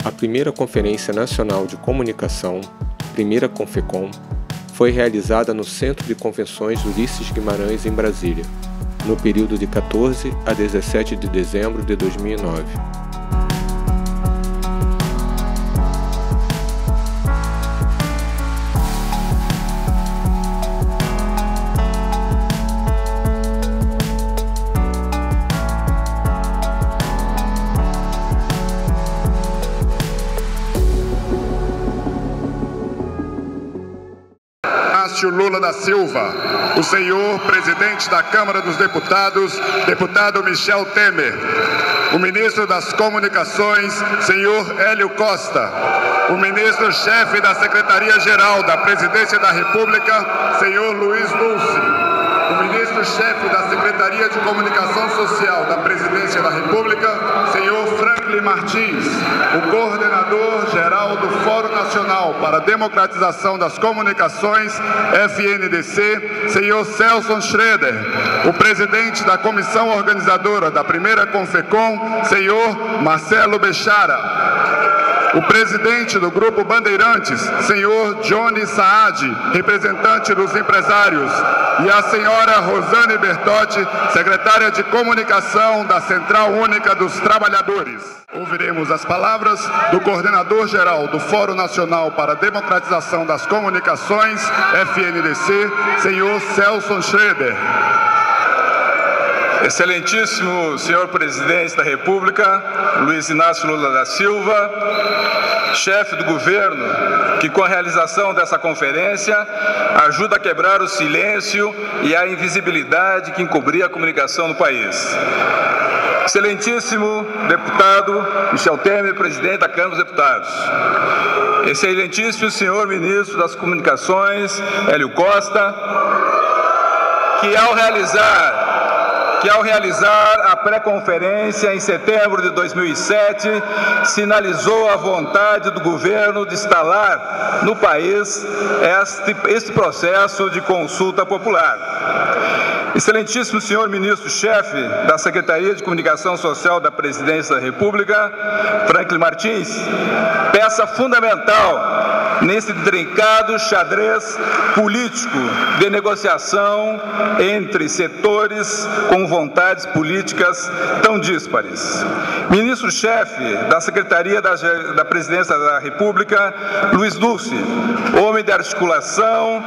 A primeira Conferência Nacional de Comunicação, primeira Confecom, foi realizada no Centro de Convenções Ulisses Guimarães, em Brasília, no período de 14 a 17 de dezembro de 2009. Lula da Silva, o senhor presidente da Câmara dos Deputados, deputado Michel Temer, o ministro das Comunicações, senhor Hélio Costa, o ministro-chefe da Secretaria-Geral da Presidência da República, senhor Luiz Dulce, o ministro-chefe da Secretaria de Comunicação Social da Presidência da República, senhor Franklin Martins, o coordenador-geral do Fórum Nacional para a Democratização das Comunicações, FNDC, senhor Celso Schroeder, o presidente da Comissão Organizadora da primeira Confecom, senhor Marcelo Bechara, o presidente do Grupo Bandeirantes, senhor Johnny Saad, representante dos empresários, e a senhora Rosane Bertotti, secretária de Comunicação da Central Única dos Trabalhadores. Ouviremos as palavras do coordenador-geral do Fórum Nacional para a Democratização das Comunicações, FNDC, senhor Celso Schroeder. Excelentíssimo senhor presidente da República, Luiz Inácio Lula da Silva, chefe do governo, que com a realização dessa conferência ajuda a quebrar o silêncio e a invisibilidade que encobria a comunicação no país. Excelentíssimo deputado Michel Temer, presidente da Câmara dos Deputados. Excelentíssimo senhor ministro das Comunicações, Hélio Costa, que ao realizar a pré-conferência em setembro de 2007, sinalizou a vontade do governo de instalar no país este processo de consulta popular. Excelentíssimo senhor ministro-chefe da Secretaria de Comunicação Social da Presidência da República, Franklin Martins, peça fundamental nesse intrincado xadrez político de negociação entre setores com vontades políticas tão díspares. Ministro-chefe da Secretaria da Presidência da República, Luiz Dulce, homem de articulação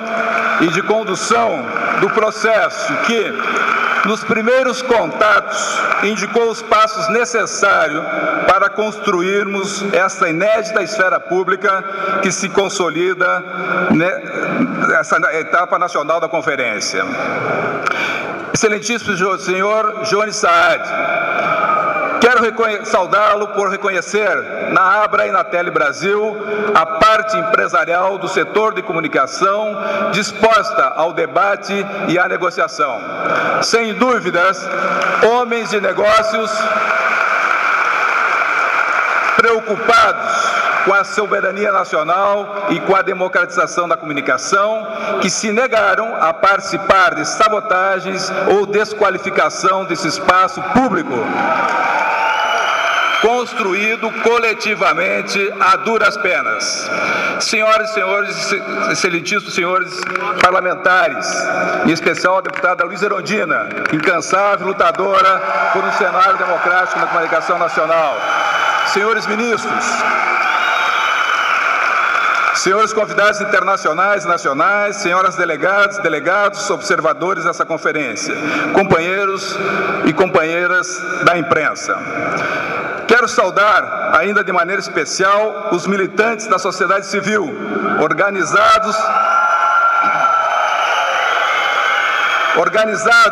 e de condução do processo que, nos primeiros contatos, indicou os passos necessários para construirmos esta inédita esfera pública que se consolida nessa etapa nacional da conferência. Excelentíssimo senhor Johnny Saad, quero saudá-lo por reconhecer na Abra e na Tele Brasil a parte empresarial do setor de comunicação disposta ao debate e à negociação. Sem dúvidas, homens de negócios preocupados com a soberania nacional e com a democratização da comunicação, que se negaram a participar de sabotagens ou desqualificação desse espaço público, construído coletivamente a duras penas. Senhoras e senhores, excelentíssimos senhores parlamentares, em especial a deputada Luísa Erundina, incansável lutadora por um cenário democrático na comunicação nacional. Senhores ministros, senhores convidados internacionais e nacionais, senhoras delegadas, delegados, observadores dessa conferência, companheiros e companheiras da imprensa. Quero saudar, ainda de maneira especial, os militantes da sociedade civil, organizados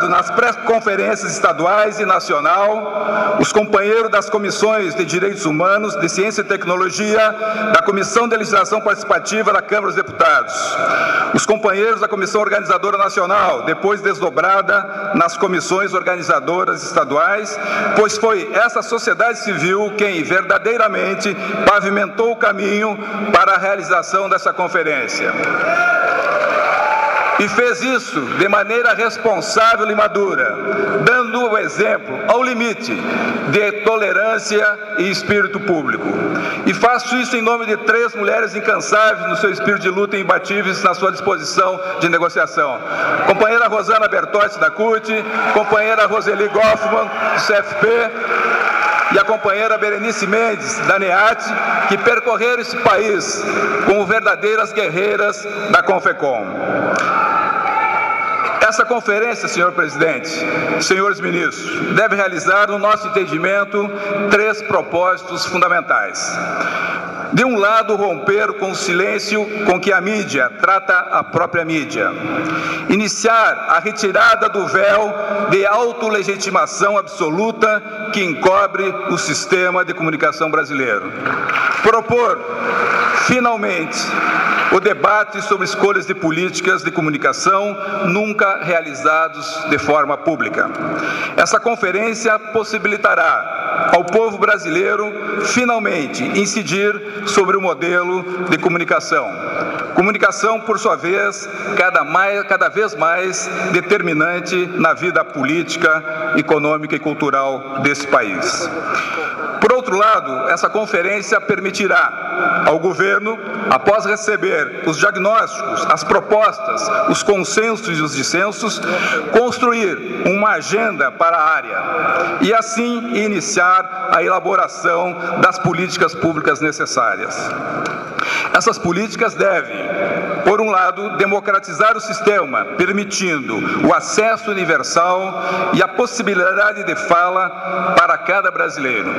nas pré-conferências estaduais e nacional, os companheiros das comissões de Direitos Humanos, de Ciência e Tecnologia, da Comissão de Legislação Participativa da Câmara dos Deputados, os companheiros da Comissão Organizadora Nacional, depois desdobrada nas comissões organizadoras estaduais, pois foi essa sociedade civil quem verdadeiramente pavimentou o caminho para a realização dessa conferência. E fez isso de maneira responsável e madura, dando exemplo, ao limite, de tolerância e espírito público. E faço isso em nome de 3 mulheres incansáveis no seu espírito de luta e imbatíveis na sua disposição de negociação. Companheira Rosana Bertotti, da CUT, companheira Roseli Goffman, do CFP, e a companheira Berenice Mendes, da NEAT, que percorreram esse país como verdadeiras guerreiras da CONFECOM. Essa conferência, senhor presidente, senhores ministros, deve realizar, no nosso entendimento, 3 propósitos fundamentais. De um lado, romper com o silêncio com que a mídia trata a própria mídia. Iniciar a retirada do véu de autolegitimação absoluta que encobre o sistema de comunicação brasileiro. Propor, finalmente, o debate sobre escolhas de políticas de comunicação nunca realizados de forma pública. Essa conferência possibilitará ao povo brasileiro, finalmente, incidir sobre o modelo de comunicação. Comunicação, por sua vez, cada vez mais determinante na vida política, econômica e cultural desse país. Por outro lado, essa conferência permitirá ao governo, após receber os diagnósticos, as propostas, os consensos e os dissensos, construir uma agenda para a área e, assim, iniciar a elaboração das políticas públicas necessárias. Essas políticas devem, por um lado, democratizar o sistema, permitindo o acesso universal e a possibilidade de fala para cada brasileiro.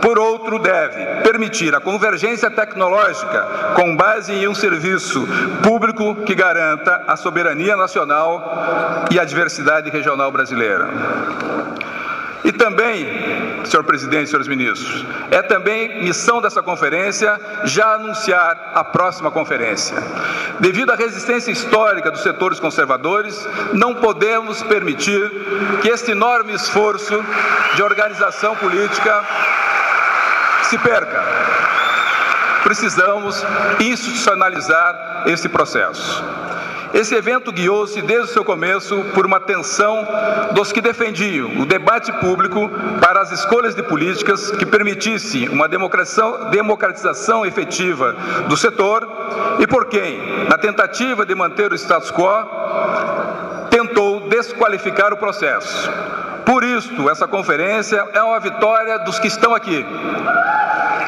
Por outro, deve permitir a convergência tecnológica com base em um serviço público que garanta a soberania nacional e a diversidade regional brasileira. E também, senhor presidente e senhores ministros, é também missão dessa conferência já anunciar a próxima conferência. Devido à resistência histórica dos setores conservadores, não podemos permitir que este enorme esforço de organização política se perca. Precisamos institucionalizar esse processo. Esse evento guiou-se desde o seu começo por uma tensão dos que defendiam o debate público para as escolhas de políticas que permitissem uma democratização efetiva do setor e por quem, na tentativa de manter o status quo, tentou desqualificar o processo. Por isso, essa conferência é uma vitória dos que estão aqui.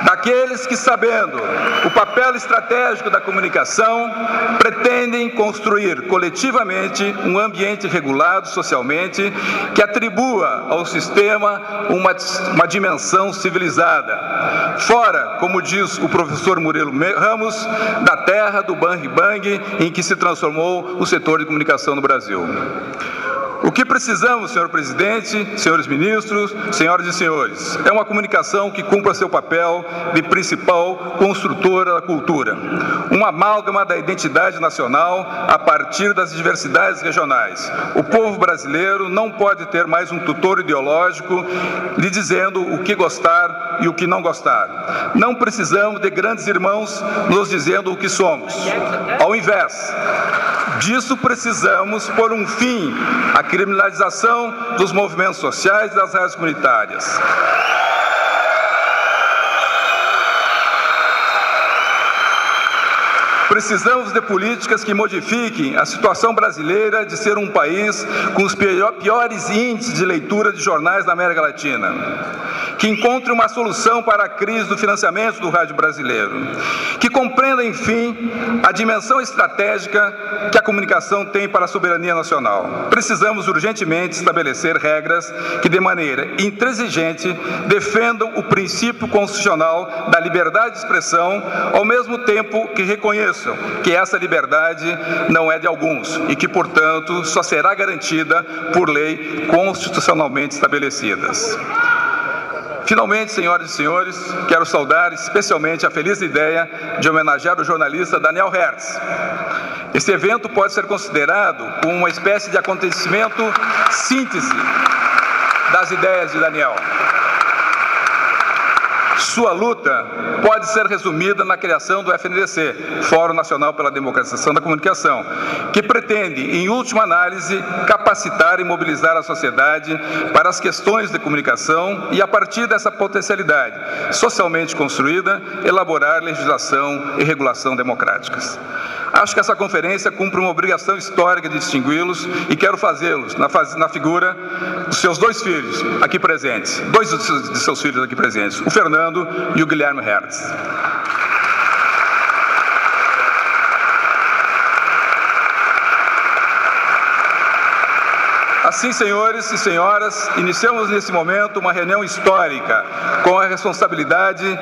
Daqueles que, sabendo o papel estratégico da comunicação, pretendem construir coletivamente um ambiente regulado socialmente que atribua ao sistema uma dimensão civilizada. Fora, como diz o professor Murilo Ramos, da terra do bang-bang em que se transformou o setor de comunicação no Brasil. O que precisamos, senhor presidente, senhores ministros, senhoras e senhores, é uma comunicação que cumpra seu papel de principal construtora da cultura, uma amálgama da identidade nacional a partir das diversidades regionais. O povo brasileiro não pode ter mais um tutor ideológico lhe dizendo o que gostar e o que não gostar. Não precisamos de grandes irmãos nos dizendo o que somos. Ao invés disso, precisamos pôr um fim à criminalização dos movimentos sociais e das rádios comunitárias. Precisamos de políticas que modifiquem a situação brasileira de ser um país com os piores índices de leitura de jornais da América Latina, que encontre uma solução para a crise do financiamento do rádio brasileiro, que compreenda, enfim, a dimensão estratégica que a comunicação tem para a soberania nacional. Precisamos urgentemente estabelecer regras que, de maneira intransigente, defendam o princípio constitucional da liberdade de expressão, ao mesmo tempo que reconheçam que essa liberdade não é de alguns e que, portanto, só será garantida por lei constitucionalmente estabelecidas. Finalmente, senhoras e senhores, quero saudar especialmente a feliz ideia de homenagear o jornalista Daniel Hertz. Esse evento pode ser considerado como uma espécie de acontecimento síntese das ideias de Daniel. Sua luta pode ser resumida na criação do FNDC, Fórum Nacional pela Democratização da Comunicação, que pretende, em última análise, capacitar e mobilizar a sociedade para as questões de comunicação e, a partir dessa potencialidade socialmente construída, elaborar legislação e regulação democráticas. Acho que essa conferência cumpre uma obrigação histórica de distingui-los e quero fazê-los na figura dos seus dois filhos aqui presentes, dois de seus filhos aqui presentes, o Fernando e o Guilherme Hertz. Assim, senhores e senhoras, iniciamos nesse momento uma reunião histórica com a responsabilidade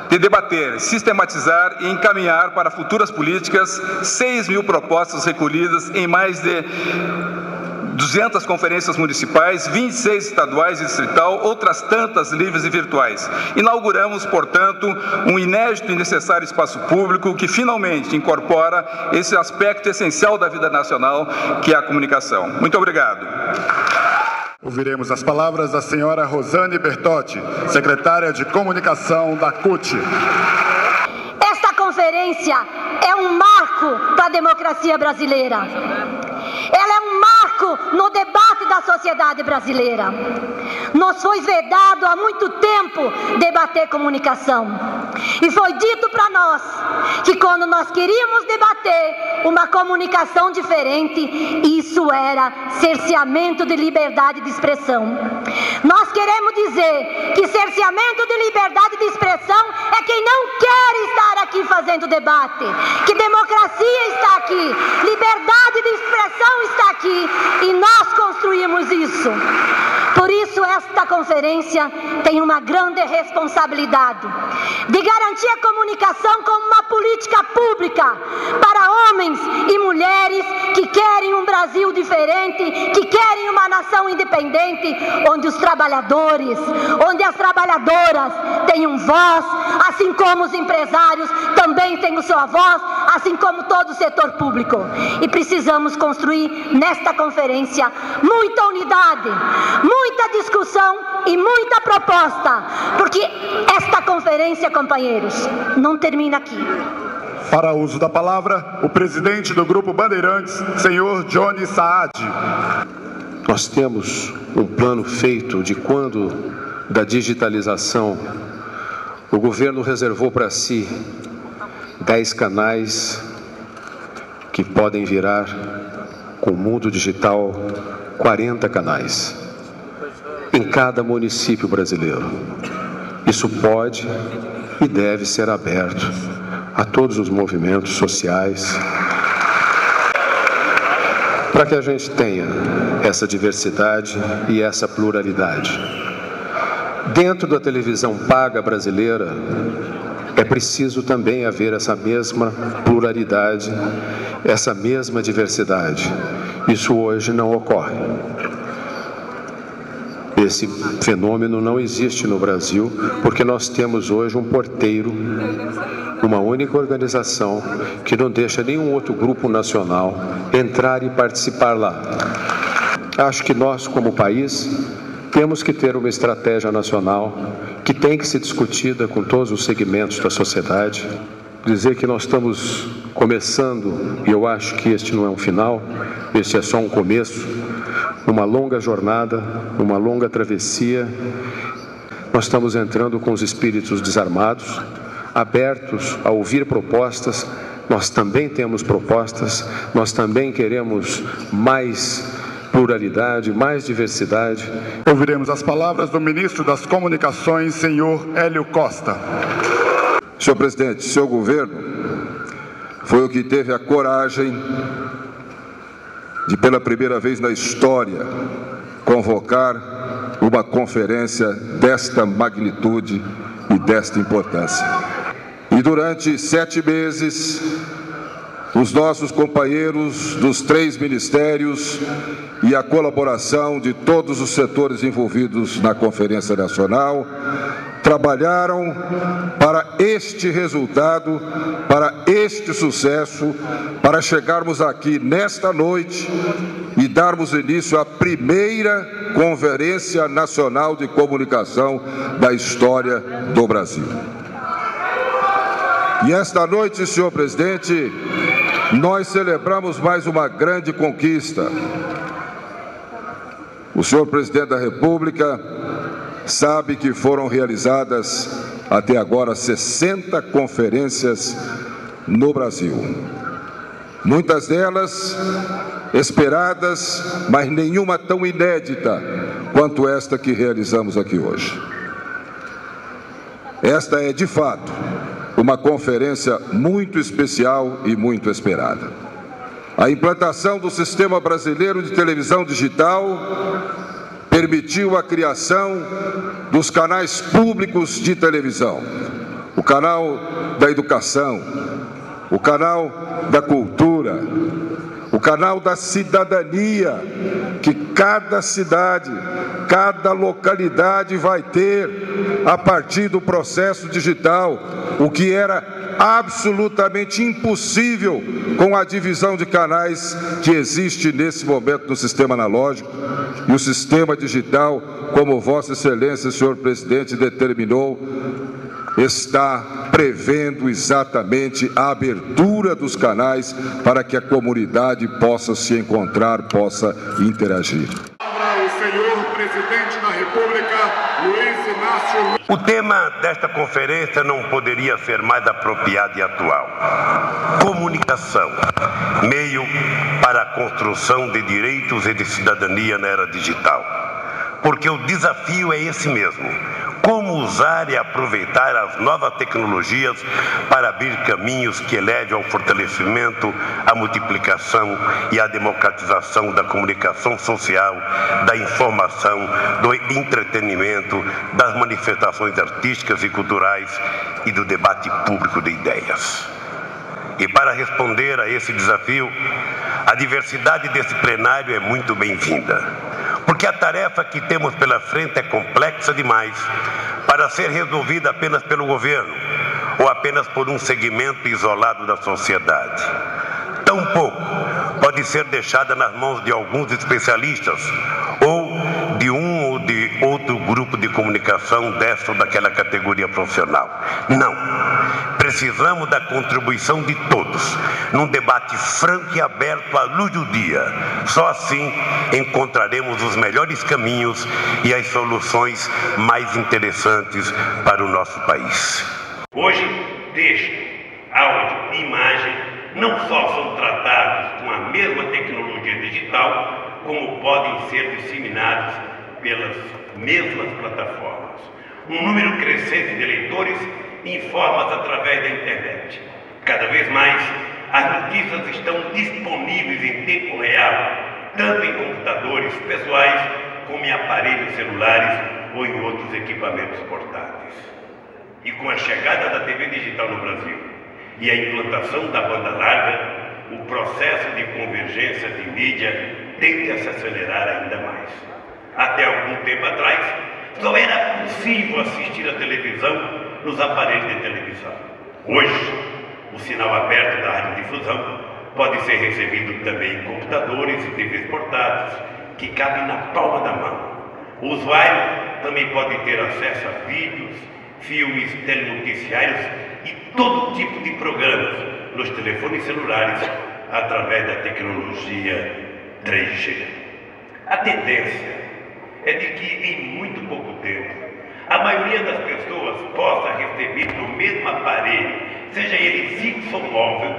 de debater, sistematizar e encaminhar para futuras políticas 6.000 propostas recolhidas em mais de 200 conferências municipais, 26 estaduais e distrital, outras tantas livres e virtuais. Inauguramos, portanto, um inédito e necessário espaço público que finalmente incorpora esse aspecto essencial da vida nacional, que é a comunicação. Muito obrigado. Ouviremos as palavras da senhora Rosane Bertotti, secretária de Comunicação da CUT. Esta conferência é um marco para a democracia brasileira. Ela é um marco no debate da sociedade brasileira. Nos foi vedado há muito tempo debater comunicação. E foi dito para nós que quando nós queríamos debater uma comunicação diferente, isso era cerceamento de liberdade de expressão. Nós queremos dizer que cerceamento de liberdade de expressão é quem não quer estar aqui fazendo debate, que democracia está aqui, liberdade de expressão está aqui e nós construímos isso. Por isso, esta conferência tem uma grande responsabilidade de garantir a comunicação como uma política pública para homens e mulheres que querem um Brasil diferente, que querem uma nação independente, onde os trabalhadores, onde as trabalhadoras tenham voz, assim como os empresários também têm a sua voz, assim como todo o setor público. E precisamos construir nesta conferência muita unidade, muita discussão e muita proposta, porque esta conferência, companheiros, não termina aqui. Para uso da palavra, o presidente do Grupo Bandeirantes, senhor Johnny Saad. Nós temos um plano feito de quando da digitalização o governo reservou para si 10 canais que podem virar, com o mundo digital, 40 canais em cada município brasileiro. Isso pode e deve ser aberto a todos os movimentos sociais, para que a gente tenha essa diversidade e essa pluralidade. Dentro da televisão paga brasileira, é preciso também haver essa mesma pluralidade, essa mesma diversidade. Isso hoje não ocorre. Esse fenômeno não existe no Brasil, porque nós temos hoje um porteiro, uma única organização, que não deixa nenhum outro grupo nacional entrar e participar lá. Acho que nós, como país, temos que ter uma estratégia nacional que tem que ser discutida com todos os segmentos da sociedade. Dizer que nós estamos começando, e eu acho que este não é um final, este é só um começo, uma longa jornada, uma longa travessia. Nós estamos entrando com os espíritos desarmados, abertos a ouvir propostas. Nós também temos propostas, nós também queremos mais pluralidade, mais diversidade. Ouviremos as palavras do ministro das Comunicações, senhor Hélio Costa. Senhor presidente, seu governo foi o que teve a coragem de, pela primeira vez na história, convocar uma conferência desta magnitude e desta importância. E durante 7 meses, os nossos companheiros dos 3 ministérios e a colaboração de todos os setores envolvidos na Conferência Nacional trabalharam para este resultado, para este sucesso, para chegarmos aqui nesta noite e darmos início à primeira Conferência Nacional de Comunicação da história do Brasil. E esta noite, senhor presidente, nós celebramos mais uma grande conquista. O senhor presidente da República sabe que foram realizadas até agora 60 conferências no Brasil. Muitas delas esperadas, mas nenhuma tão inédita quanto esta que realizamos aqui hoje. Esta é, de fato, uma conferência muito especial e muito esperada. A implantação do Sistema Brasileiro de Televisão Digital permitiu a criação dos canais públicos de televisão, o canal da educação, o canal da cultura, o canal da cidadania, que cada cidade, cada localidade vai ter a partir do processo digital, o que era absolutamente impossível com a divisão de canais que existe nesse momento no sistema analógico. E o sistema digital, como Vossa Excelência, senhor presidente, determinou, está prevendo exatamente a abertura dos canais para que a comunidade possa se encontrar, possa interagir. O senhor presidente da República, Luiz Inácio. O tema desta conferência não poderia ser mais apropriado e atual. Comunicação, meio para a construção de direitos e de cidadania na era digital. Porque o desafio é esse mesmo. Como usar e aproveitar as novas tecnologias para abrir caminhos que levem ao fortalecimento, à multiplicação e à democratização da comunicação social, da informação, do entretenimento, das manifestações artísticas e culturais e do debate público de ideias. E para responder a esse desafio, a diversidade desse plenário é muito bem-vinda. Porque a tarefa que temos pela frente é complexa demais para ser resolvida apenas pelo governo ou apenas por um segmento isolado da sociedade. Tampouco pode ser deixada nas mãos de alguns especialistas ou de um ou de outro grupo de comunicação dessa ou daquela categoria profissional. Não. Precisamos da contribuição de todos, num debate franco e aberto à luz do dia. Só assim encontraremos os melhores caminhos e as soluções mais interessantes para o nosso país. Hoje, texto, áudio e imagem não só são tratados com a mesma tecnologia digital, como podem ser disseminados pelas mesmas plataformas. Um número crescente de leitores informa através da internet. Cada vez mais, as notícias estão disponíveis em tempo real, tanto em computadores pessoais como em aparelhos celulares ou em outros equipamentos portáteis. E com a chegada da TV digital no Brasil e a implantação da banda larga, o processo de convergência de mídia tende a se acelerar ainda mais. Até algum tempo atrás, só era possível assistir a televisão nos aparelhos de televisão. Hoje, o sinal aberto da radiodifusão pode ser recebido também em computadores e TVs portáteis, que cabem na palma da mão. O usuário também pode ter acesso a vídeos, filmes, telenoticiários e todo tipo de programas nos telefones celulares através da tecnologia 3G. A tendência é de que em muito pouco tempo a maioria das pessoas possa receber no mesmo aparelho, seja ele fixo ou móvel,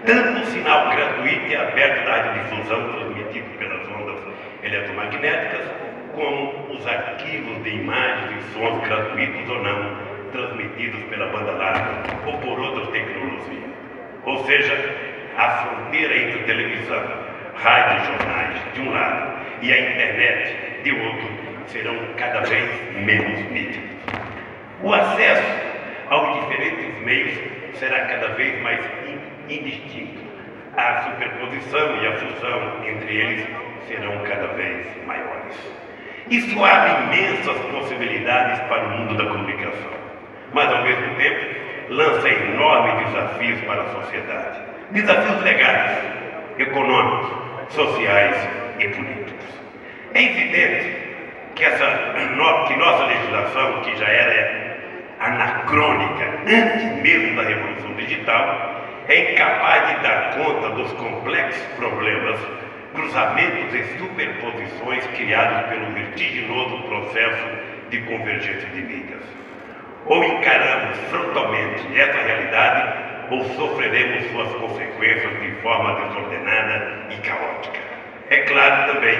tanto o sinal gratuito e aberto da radiodifusão transmitido pelas ondas eletromagnéticas, como os arquivos de imagens e sons gratuitos ou não, transmitidos pela banda larga ou por outras tecnologias. Ou seja, a fronteira entre televisão, rádio e jornais, de um lado, e a internet, de outro, serão cada vez menos nítidos. O acesso aos diferentes meios será cada vez mais indistinto. A superposição e a fusão entre eles serão cada vez maiores. Isso abre imensas possibilidades para o mundo da comunicação, mas ao mesmo tempo lança enormes desafios para a sociedade. Desafios legais, econômicos, sociais e políticos. É evidente que nossa legislação, que já era anacrônica antes mesmo da Revolução Digital, é incapaz de dar conta dos complexos problemas, cruzamentos e superposições criados pelo vertiginoso processo de convergência de mídias. Ou encaramos frontalmente essa realidade, ou sofreremos suas consequências de forma desordenada e caótica. É claro também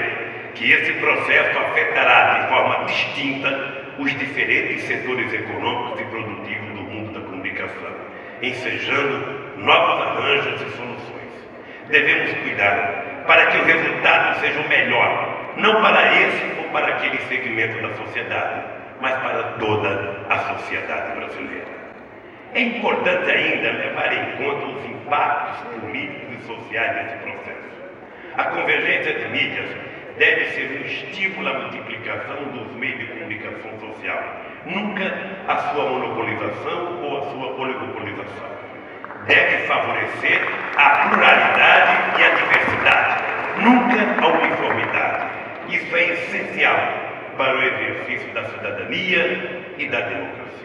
que esse processo afetará de forma distinta os diferentes setores econômicos e produtivos do mundo da comunicação, ensejando novos arranjos e soluções. Devemos cuidar para que o resultado seja o melhor, não para esse ou para aquele segmento da sociedade, mas para toda a sociedade brasileira. É importante ainda levar em conta os impactos políticos e sociais desse processo. A convergência de mídias deve ser um estímulo à multiplicação dos meios de comunicação social, nunca a sua monopolização ou a sua oligopolização. Deve favorecer a pluralidade e a diversidade, nunca a uniformidade. Isso é essencial para o exercício da cidadania e da democracia.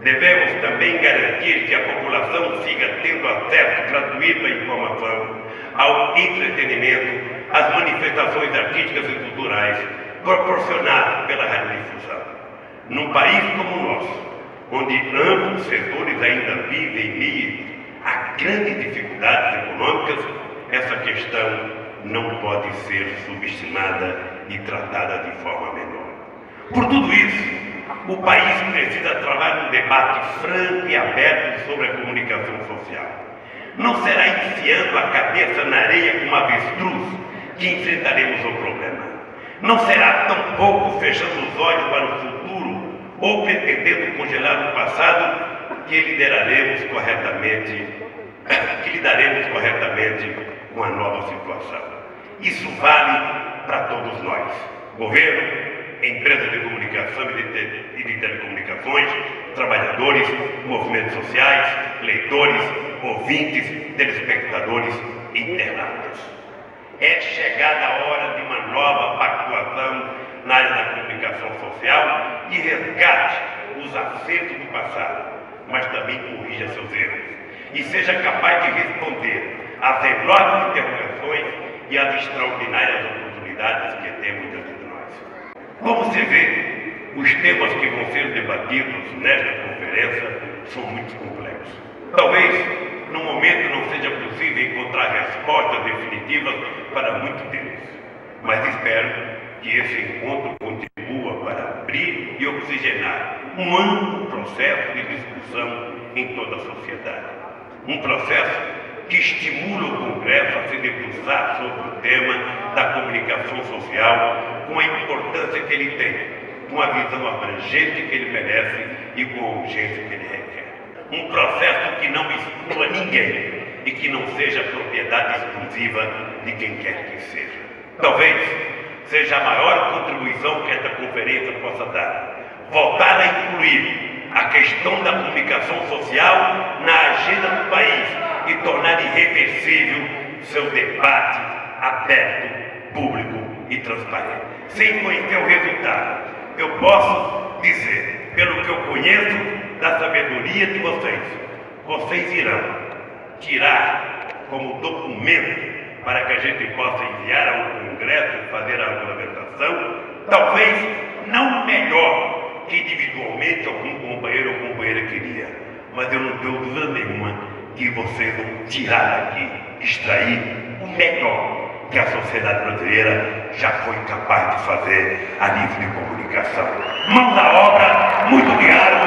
Devemos também garantir que a população siga tendo acesso gratuito à informação, ao entretenimento, às manifestações artísticas e culturais proporcionadas pela radiodifusão. Num país como o nosso, onde ambos os setores ainda vivem meio a grandes dificuldades econômicas, essa questão não pode ser subestimada e tratada de forma menor. Por tudo isso, o país precisa travar um debate franco e aberto sobre a comunicação social. Não será enfiando a cabeça na areia como avestruz que enfrentaremos o problema. Não será tampouco fechando os olhos para o futuro ou pretendendo congelar o passado que lidaremos corretamente com a nova situação. Isso vale para todos nós: governo, empresas de comunicação e de telecomunicações, trabalhadores, movimentos sociais, leitores, ouvintes, telespectadores e internautas. É chegada a hora de uma nova pactuação na área da comunicação social que resgate os acertos do passado, mas também corrija seus erros e seja capaz de responder às enormes interrogações e às extraordinárias oportunidades que temos diante de nós. Como se vê, os temas que vão ser debatidos nesta conferência são muito complexos. Talvez no momento não seja possível encontrar respostas definitivas para muitos deles, mas espero que esse encontro contribua para abrir e oxigenar um amplo processo de discussão em toda a sociedade. Um processo que estimula o Congresso a se debruçar sobre o tema da comunicação social com a importância que ele tem, com a visão abrangente que ele merece e com a urgência que ele requer. Um processo que não exclua ninguém e que não seja propriedade exclusiva de quem quer que seja. Talvez seja a maior contribuição que esta conferência possa dar, voltar a incluir a questão da comunicação social na agenda do país e tornar irreversível seu debate aberto, público e transparente. Sem conhecer o resultado, eu posso dizer, pelo que eu conheço da sabedoria de vocês irão tirar como documento para que a gente possa enviar ao Congresso e fazer a regulamentação, talvez não o melhor que individualmente algum companheiro ou companheira queria, mas eu não tenho dúvida nenhuma que vocês vão tirar daqui, extrair o melhor que a sociedade brasileira já foi capaz de fazer a nível de comunicação. Mãos à obra, muito obrigado.